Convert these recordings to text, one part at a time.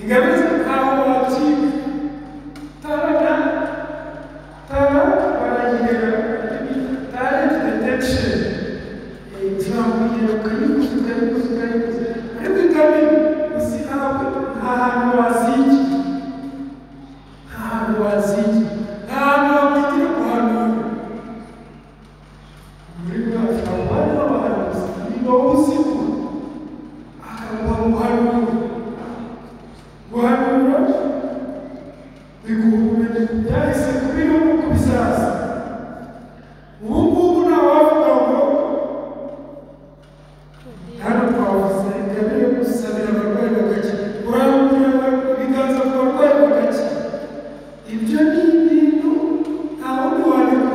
ingabire ntaho wabyika tabana barayirera talent detection uzamubwira ukayikuza ariko ingabire usihawe nta hantu waziki nta hantu wakwitira kuhanura muri bwacu abari b'abahanuzi niba uziko akaguha guhanura biguha ubumenyi byahise kubi no ku bizaza ubu ngubu ntawavuga ngo hano twavuze ingabire gusabira abarwayi bagakira urambura ibiganza ku barwayi bagakira ibyo ni ibintu nta wundi wabikora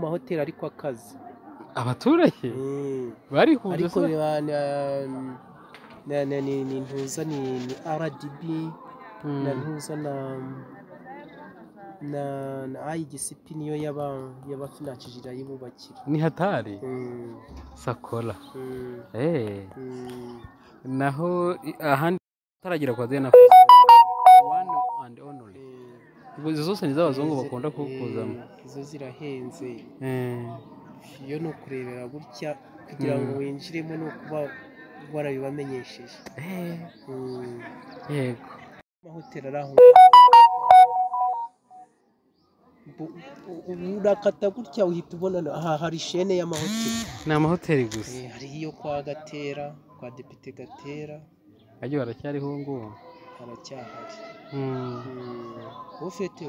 mahoteli ariko akazi abaturage barihuje ariko ni ntuza ni RDB na ntuza na IGCP niyo yabafinanshije yibubakira ni hatari Sakola naho ahandi taragira kwa Zena one and only izo zose ni z'abazungu bakunda kukuzamo izo zirahenze iyo no kurebera gutya kugira ngo winjiremo no kuba warabibamenyesheje yego amahoteli araho urakata gutya uhita ubona aha hari shene y'amahoteli ni amahoteli gusa hari iyo kwa Gatera kwa Depite Gatera ajye baracyariho ngo haracyahari. Mm. ufite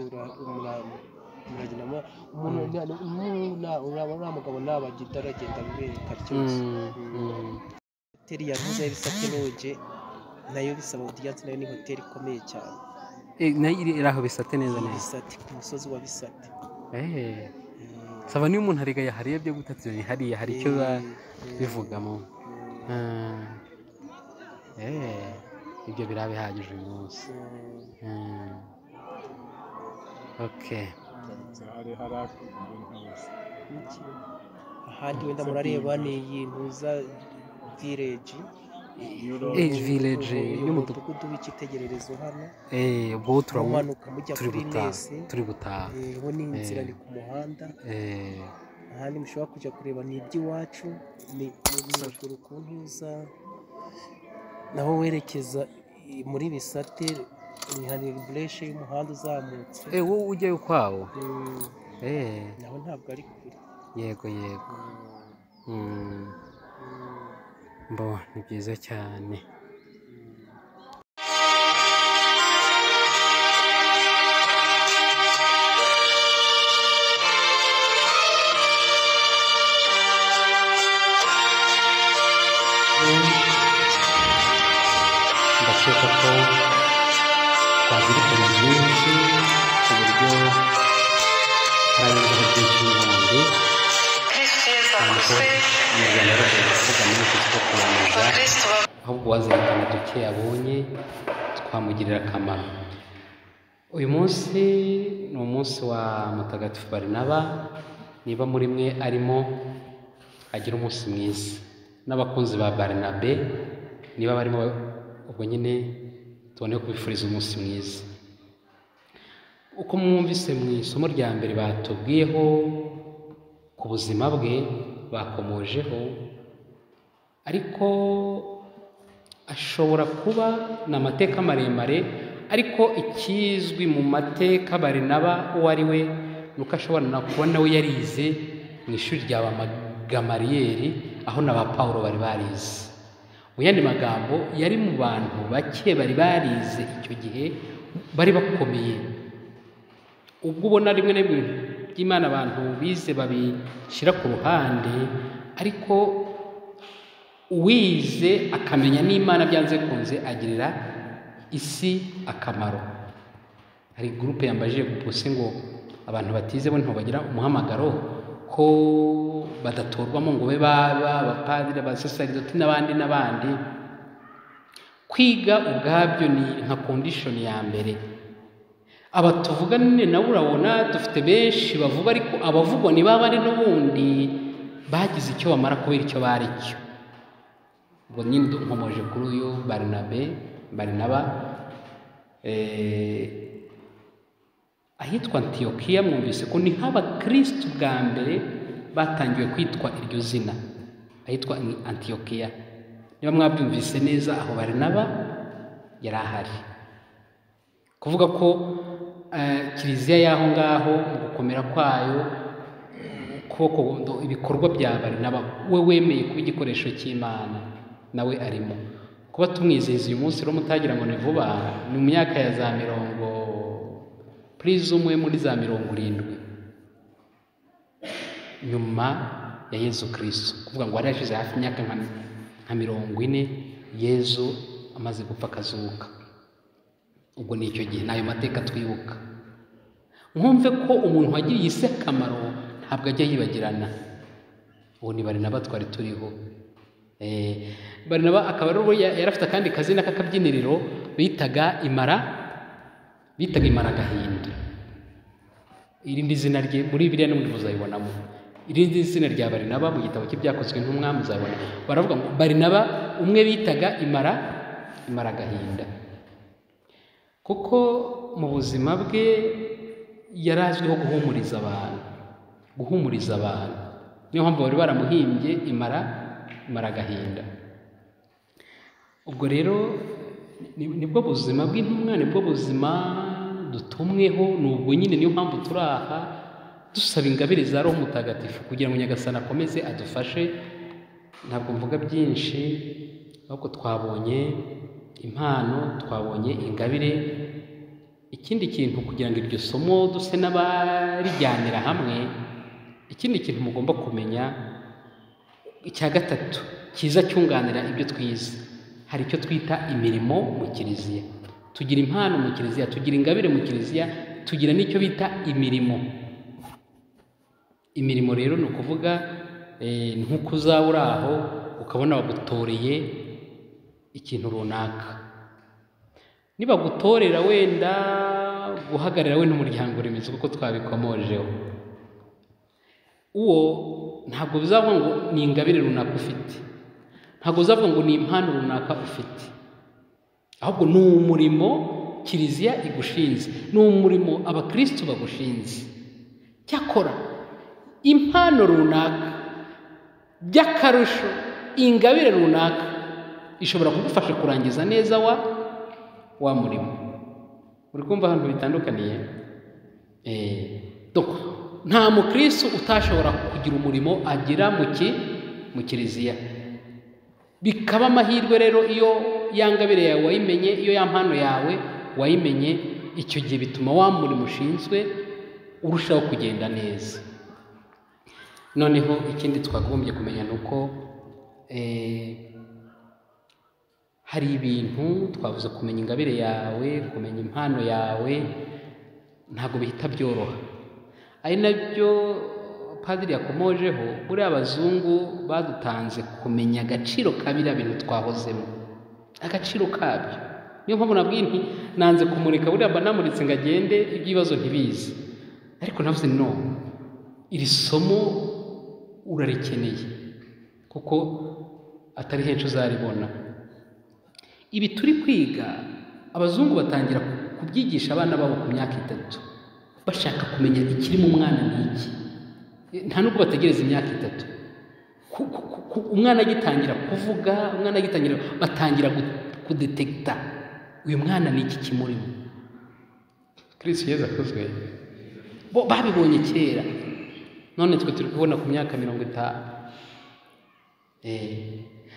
muragenda uriya mugabo nabagita aragenda abereka ryose. Hoteli ya Ntuza y'Ibisate Lodge nayo bisaba audience, nayo ni hoteli ikomeye cyane. nayo iri aho Bisate neza neza. Bisate, ku musozi wa Bisate. Saba niyo umuntu ariga yahariye byo gutatira ni hariya hari icyo bivugamo. Ibyo birabihagije uyu munsi. Okay. Ahandi wenda murareba ni iyi Ntuza village. Village y'umudugudu w'icyitegererezo hano. Ubwo turamanuka mujya kuri Nesi. Turi gutaha. Ubu ni inzira ni ku muhanda. Ahandi mushobora kujya kureba ni iby'iwacu, ni ruguru ku Ntuza, naho werekeza muri Bisate ni hari bureshe y'umuhanda uzamutse. Wowe ujyayo kwawo? Naho ntabwo ari kure. Yego. Mbo ni byiza cyane. Ndakeka ko twazirikana byinshi ku buryo hari ibintu byinshi n'ubundi kandi ko umuryango wose uvuga muri iki kigo kuyameza, ahubwo wazirikana duke yabonye twamugirira akamaro. Uyu munsi ni umunsi wa Mutagatifu Barinaba. Niba muri mwe arimo agira umunsi mwiza, n'abakunzi ba Barinabe niba barimo ubwo nyine tubone kubifuriza umunsi mwiza. Uko mwumvise mu isomo rya mbere batubwiyeho ku buzima bwe, bakomojeho, ariko ashobora kuba ni amateka maremare, ariko ikizwi mu mateka Barinaba uwo ari we ni uko ashobora no kuba nawe yarize mu ishuri rya Gamariyeri, aho na ba Pawulo bari barize. Mu yandi magambo yari mu bantu bake bari barize icyo gihe, bari bakomeye. Ubwo ubona rimwe na rimwe by'Imana abantu bize babishyira ku ruhande, ariko uwize akamenya n'Imana byanze kunze agirira isi akamaro. Hari gurupe yambajije gupose ngo abantu batize bo ntibagira umuhamagaro, ko badatorwamo ngo be abapadiri, abasaseridoti n'abandi. Kwiga ubwabyo ni nka condition ya mbere. Aba tuvuga none nawe urabona dufite benshi bavuga, ariko abavugwa ni babandi n'ubundi bagize icyo bamara kubera icyo bari cyo. Ubwo nyine nkomoje kuri uyu Barinaba. Ahitwa Antiyokiya mwumvise ko ni nk'abakristo bwa mbere batangiwe kwitwa iryo zina, ahitwa Antiyokiya. Niba mwabyumvise neza, aho Barinaba yari ahari. Kuvuga ko kiliziya y'aho ngaho mu gukomera kwayo, ibikorwa bya Barinaba, we wemeye kuba igikoresho cy'Imana, nawe arimo. Kuba tumwizihiza uyu munsi rero mutagira ngo ni vuba, ni mu myaka ya za umwe muri za 70 nyuma ya Yezu Kristo. Kuvuga ngo wari yashize hafi imyaka nka 40 Yezu amaze gupfa akazuka. Ubwo ni icyo gihe, nayo mateka twibuka. Mwumve ko umuntu wagiriye isi akamaro ntabwo ajya yibagirana. Ubu ni Barinaba twari turiho. Barinaba akaba rero yari afite akandi kazina k'akabyiniriro bitaga Imaragahinda. Irindi zina rye muri Bibiliya n'ubundi muzayibonamo. Irindi zina rya Barinaba mu gitabo cy'Ibyakozwe n'Intumwa muzabona. Baravuga ngo Barinaba umwe bitaga Imaragahinda. Kuko mu buzima bwe yari azwiho guhumuriza abantu. Niyo mpamvu bari baramuhimbye Imaragahinda. Ubwo rero nibwo buzima bw'intumwa, nibwo buzima dutumweho. Nubwo nyine niyo mpamvu turi aha dusaba ingabire za Roho Mutagatifu kugira ngo Nyagasani akomeze adufashe. Ntabwo mvuga byinshi, ahubwo twabonye impano, twabonye ingabire. Ikindi kintu kugira ngo iryo somo duse n'abarijyanira hamwe, ikindi kintu mugomba kumenya, icya gatatu kiza cyunganira ibyo twize, hari icyo twita imirimo mu kiliziya. Tugira impano mu kiliziya, tugira ingabire mu kiliziya, tugira n'icyo bita imirimo. Imirimo rero ni ukuvuga nk'uko uzaba uri aho ukabona bagutoreye ikintu runaka, nibagutorera wenda guhagarara we n'umuryango remezo kuko twabikomojeho, uwo ntabwo bizavuga ngo ni ingabire runaka ufite, ntabwo bizavuga ngo ni impano runaka ufite, ahubwo ni umurimo kiliziya igushinze, ni umurimo abakristo bagushinze. Cyakora impano runaka by'akarusho, ingabire runaka ishobora kugufasha kurangiza neza wa murimo. Uri kumva ahantu bitandukaniye? Nta mukristo utashobora kugira umurimo agira mu kiliziya. Bikaba amahirwe rero iyo ya ngabire yawe wayimenye, iyo ya mpano yawe wayimenye, icyo gihe bituma wa murimo ushinzwe urushaho kugenda neza. Noneho ikindi twagombye kumenya ni uko hari ibintu twavuze, kumenya ingabire yawe, kumenya impano yawe, ntabwo bihita byoroha. Ari nabyo padiri yakomojeho, buriya abazungu badutanze kumenya agaciro ka biriya bintu twahozemo, agaciro kabyo. Niyo mpamvu nabwiye nti nanze kumurika, buriya mba namuritse ngo agende iby'ibibazo ntibizi, ariko navuze no, iri somo urarikeneye kuko atari henshi uzaribona. Ibi turi kwiga abazungu batangira kubyigisha abana babo ku myaka 3, bashaka kumenya ikiri mu mwana n'iki. Nta nubwo bategereza imyaka 3, umwana agitangira kuvuga, umwana agitangira, batangira kudetekta uyu mwana n'iki kimurimo. Kristo Yesu akozwe, bo babibonye kera, none twe turi kubona ku myaka 50.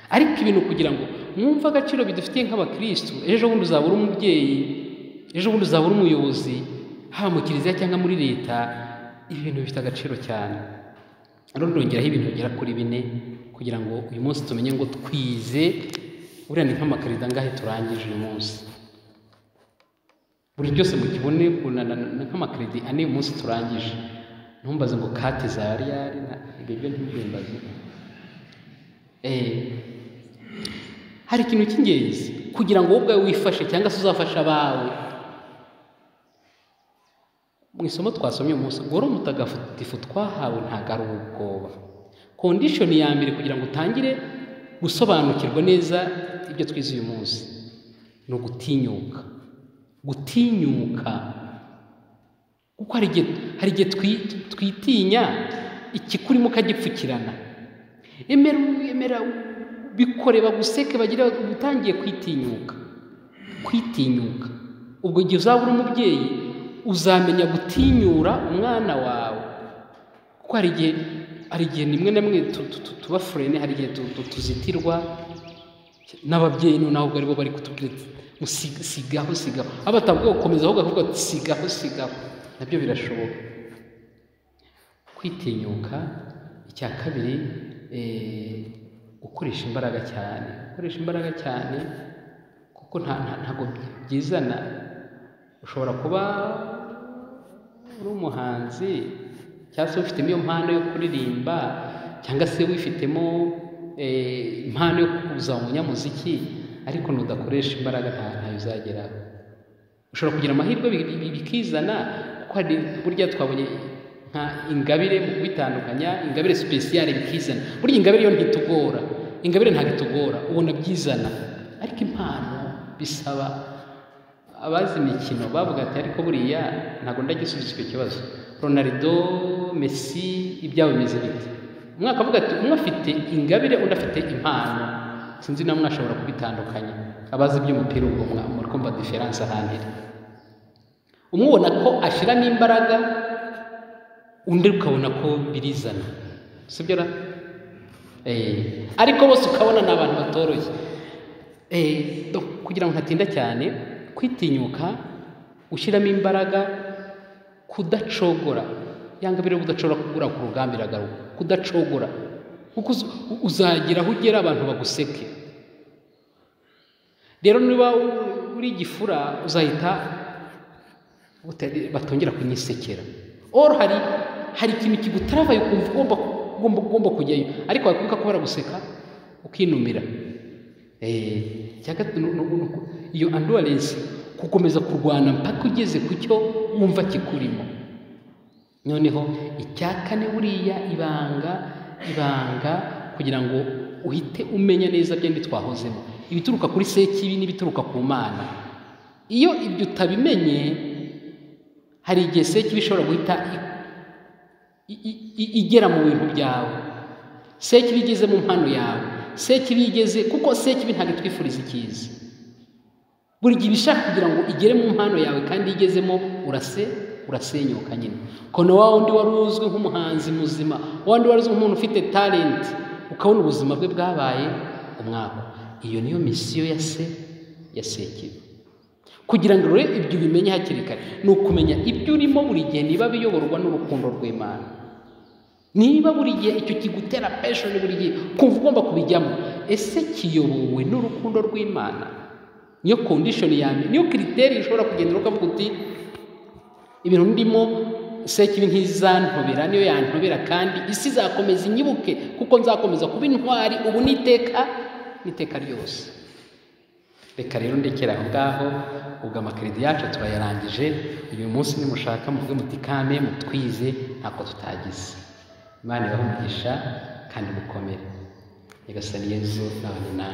Ariko ibintu kugira ngo mwumve agaciro bidufitiye nk'abakristo, ejo bundi uzaba uri umubyeyi, ejo bundi uzaba uri umuyobozi, haba mu kiliziya cyangwa muri leta, ibintu bifite agaciro cyane. Rero ndongeraho ibintu bigera kuri 4 kugira ngo uyu munsi tumenye ngo twize, buriya ni nk'amakarita ngahe turangije uyu munsi. Buri byose mukibone nk'amakarita 4 uyu munsi turangije. Ntumbaze ngo kati za riyari, ibyo ntibimbaze. Hari ikintu cy'ingenzi kugira ngo wowe ubwawe wifashe cyangwa se uzafasha abawe. Mu isomo twasomye umunsi ngo wari umutagatifu twahawe ntabwo ari ubwoba. Condition ya mbere kugira ngo utangire gusobanukirwa neza ibyo twize uyu munsi ni ugutinyuka. Gutinyuka kuko hari igihe twitinya ikikurimo ukagipfukirana. Emera bikore baguseke, bagira utangiye kwitinyuka. Ubwo igihe uzaba uri umubyeyi uzamenya gutinyura umwana wawe, kuko hari igihe nimwe na mwe tuba frene, hari igihe tuzitirwa n'ababyeyi, noneho ubwo aribo bari kutubwira sigaho abatabwo gukomeza ahubwo akavuga ati sigaho. Nabyo birashoboka. Kwitinyuka. Icya kabiri, gukoresha imbaraga cyane kuko ntabwo byizana. Ushobora kuba uri umuhanzi cyangwa se ufitemo iyo mpano yo kuririmba, cyangwa se wifitemo impano yo kuza umunyamuziki, ariko nudakoresha imbaraga ntayo uzageraho. Ushobora kugira amahirwe bikizana, kuko hari burya twabonye nka ingabire mu kubitandukanya, ingabire spesiyale bikizana. Burya ingabire yo ntitugora, ingabire ntabwo itugora, ubona byizana. Ariko impano bisaba. Abazi imikino bavuga ati ariko buriya ntabwo ndagisubiza icyo kibazo. Ronaldo, Messi, ibyabo bimeze bite? Umwe akavuga ati umwe afite ingabire, undi afite impano. Sinzi na mwashobora kubitandukanya. Abazi iby'umupira ubwo muri kumva difference ahantu iri. Umwe ubona ko ashiramo imbaraga, undi ukabona ko birizana. Sibyo ra? Ariko bose ukabona n'abantu batoroshye. kugira ngo ntatinda cyane, kwitinyuka, ushyiramo imbaraga, kudacogora. Yanga biro kudacogora kugura ku rugamba iragaruka, kudacogora kuko uzagira aho ugera abantu baguseke. Rero niba uri gifura uzahita batongera kunyisekera, or hari ikintu kigutaravaye ukumva ugomba kujyayo, ariko wakwibuka ko baraguseka ukinumira. Iyo endurance, gukomeza kurwana mpaka ugeze ku cyo wumva kikurimo. Noneho icya kane buriya ibanga kugira ngo uhite umenya neza byandi twahozemo, ibituruka kuri sekibi n'ibituruka ku Mana. Iyo ibyo utabimenye, hari igihe sekibi ishobora guhita igera mu bintu byawe, sekibi igeze mu mpano yawe, sekibi igeze, kuko sekibi ntabwo twifuriza icyiza. Buri gihe bishaka kugira ngo igere mu mpano yawe, kandi igezemo urasenyuka nyine. Kono wa wundi wari uzwi nk'umuhanzi muzima, wandi wari uzwi nk'umuntu ufite talent, ukabona ubuzima bwe bwabaye umwaka. Iyo niyo misiyo ya sekibi. Kugira ngo rero ibyo bimenye hakiri kare, ni ukumenya ibyo urimo buri gihe niba biyoborwa n'urukundo rw'Imana, niba buri gihe icyo kigutera passion buri gihe kumva ugomba kubijyamo, ese kiyobowe n'urukundo rw'Imana? Niyo condition yawe, niyo criteria ushobora kugendera ukavuga uti ibintu ndimo sekibi ntizantobera, niyo yantobera kandi isi izakomeza inyibuke, kuko nzakomeza kuba intwari ubu n'iteka ryose. Reka rero ndekera aho ngaho, ubwo amakredi yacu turayarangije. Uyu munsi nimushaka muvuge muti kame mutwize ntako tutagize. Imana ibahe umugisha kandi mukomere. Nyagasani Yesu nabane namwe.